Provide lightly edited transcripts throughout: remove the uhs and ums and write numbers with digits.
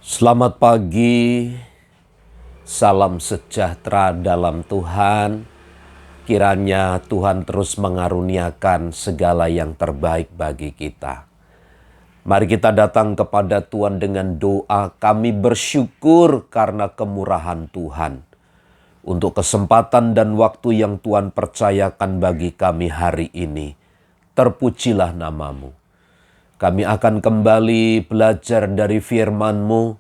Selamat pagi, salam sejahtera dalam Tuhan. Kiranya Tuhan terus mengaruniakan segala yang terbaik bagi kita. Mari kita datang kepada Tuhan dengan doa. Kami bersyukur karena kemurahan Tuhan. Untuk kesempatan dan waktu yang Tuhan percayakan bagi kami hari ini. Terpujilah namamu. Kami akan kembali belajar dari firman-Mu.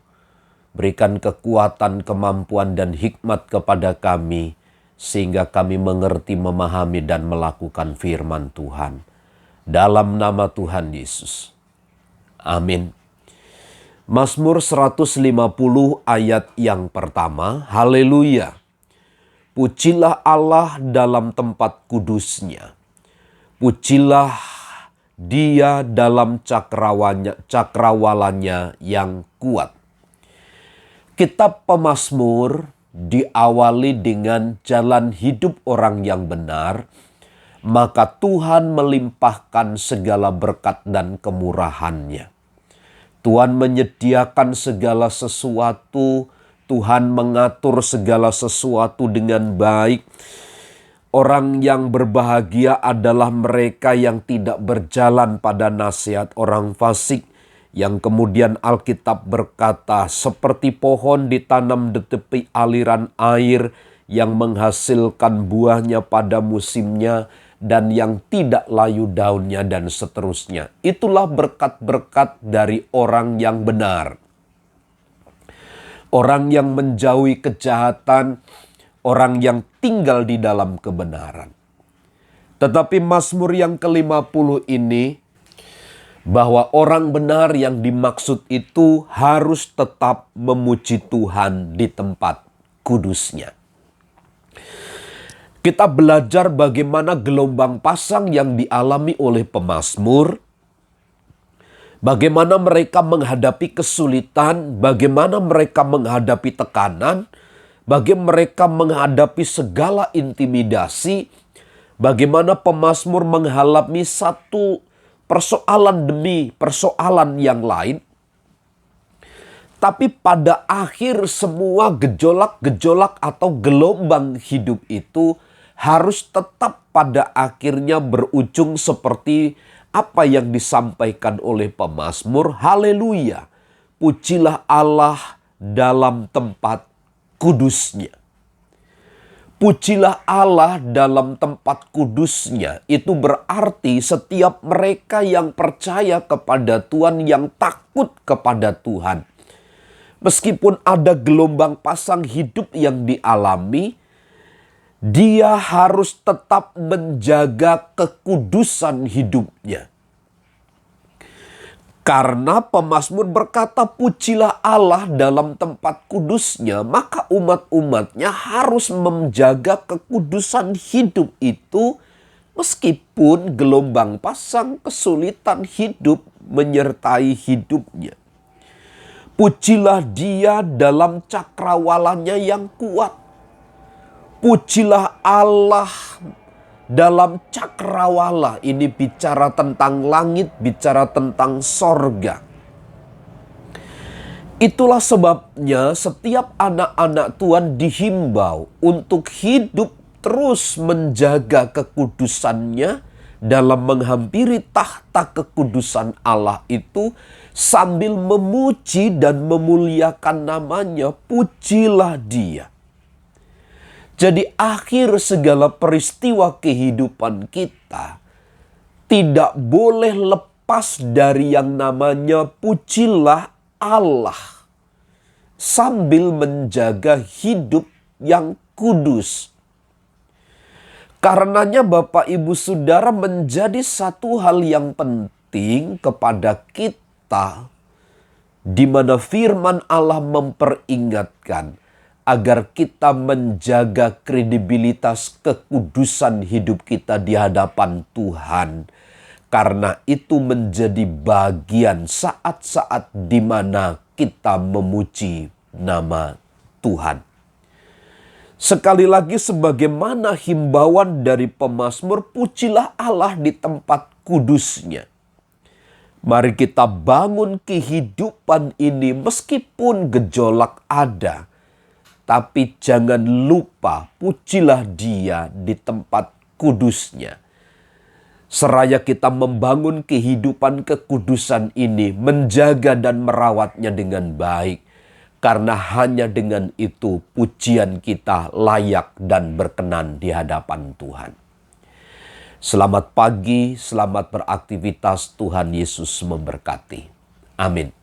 Berikan kekuatan, kemampuan, dan hikmat kepada kami, sehingga kami mengerti, memahami, dan melakukan firman Tuhan. Dalam nama Tuhan Yesus. Amin. Mazmur 150 ayat yang pertama. Haleluya. Pujilah Allah dalam tempat kudusnya. Pujilah Dia dalam cakrawalannya yang kuat. Kitab Pemazmur diawali dengan jalan hidup orang yang benar, maka Tuhan melimpahkan segala berkat dan kemurahan-Nya. Tuhan menyediakan segala sesuatu, Tuhan mengatur segala sesuatu dengan baik. Orang yang berbahagia adalah mereka yang tidak berjalan pada nasihat orang fasik, yang kemudian Alkitab berkata seperti pohon ditanam di tepi aliran air yang menghasilkan buahnya pada musimnya dan yang tidak layu daunnya dan seterusnya. Itulah berkat-berkat dari orang yang benar. Orang yang menjauhi kejahatan, orang yang tinggal di dalam kebenaran. Tetapi Mazmur yang ke-50 ini, bahwa orang benar yang dimaksud itu harus tetap memuji Tuhan di tempat kudusnya. Kita belajar bagaimana gelombang pasang yang dialami oleh pemazmur, bagaimana mereka menghadapi kesulitan, bagaimana mereka menghadapi tekanan, bagaimana mereka menghadapi segala intimidasi, bagaimana pemazmur mengalami satu persoalan demi persoalan yang lain. Tapi pada akhir semua gejolak-gejolak atau gelombang hidup itu harus tetap pada akhirnya berujung seperti apa yang disampaikan oleh pemazmur. Haleluya, pujilah Allah dalam tempat kudusnya. Pujilah Allah dalam tempat kudusnya. Itu berarti setiap mereka yang percaya kepada Tuhan, yang takut kepada Tuhan. Meskipun ada gelombang pasang hidup yang dialami, dia harus tetap menjaga kekudusan hidupnya. Karena pemazmur berkata pujilah Allah dalam tempat kudusnya, maka umat-umatnya harus menjaga kekudusan hidup itu meskipun gelombang pasang kesulitan hidup menyertai hidupnya. Pujilah Dia dalam cakrawalannya yang kuat. Pujilah Allah dalam cakrawala. Ini bicara tentang langit, bicara tentang sorga. Itulah sebabnya setiap anak-anak Tuhan dihimbau untuk hidup terus menjaga kekudusannya dalam menghampiri tahta kekudusan Allah itu sambil memuji dan memuliakan namanya. Pujilah Dia. Jadi akhir segala peristiwa kehidupan kita tidak boleh lepas dari yang namanya pujilah Allah sambil menjaga hidup yang kudus. Karenanya Bapak Ibu Saudara menjadi satu hal yang penting kepada kita di mana firman Allah memperingatkan agar kita menjaga kredibilitas kekudusan hidup kita di hadapan Tuhan. Karena itu menjadi bagian saat-saat di mana kita memuji nama Tuhan. Sekali lagi sebagaimana himbauan dari pemazmur, pujilah Allah di tempat kudusnya. Mari kita bangun kehidupan ini meskipun gejolak ada. Tapi jangan lupa pujilah Dia di tempat kudusnya. Seraya kita membangun kehidupan kekudusan ini, menjaga dan merawatnya dengan baik. Karena hanya dengan itu pujian kita layak dan berkenan di hadapan Tuhan. Selamat pagi, selamat beraktivitas, Tuhan Yesus memberkati. Amin.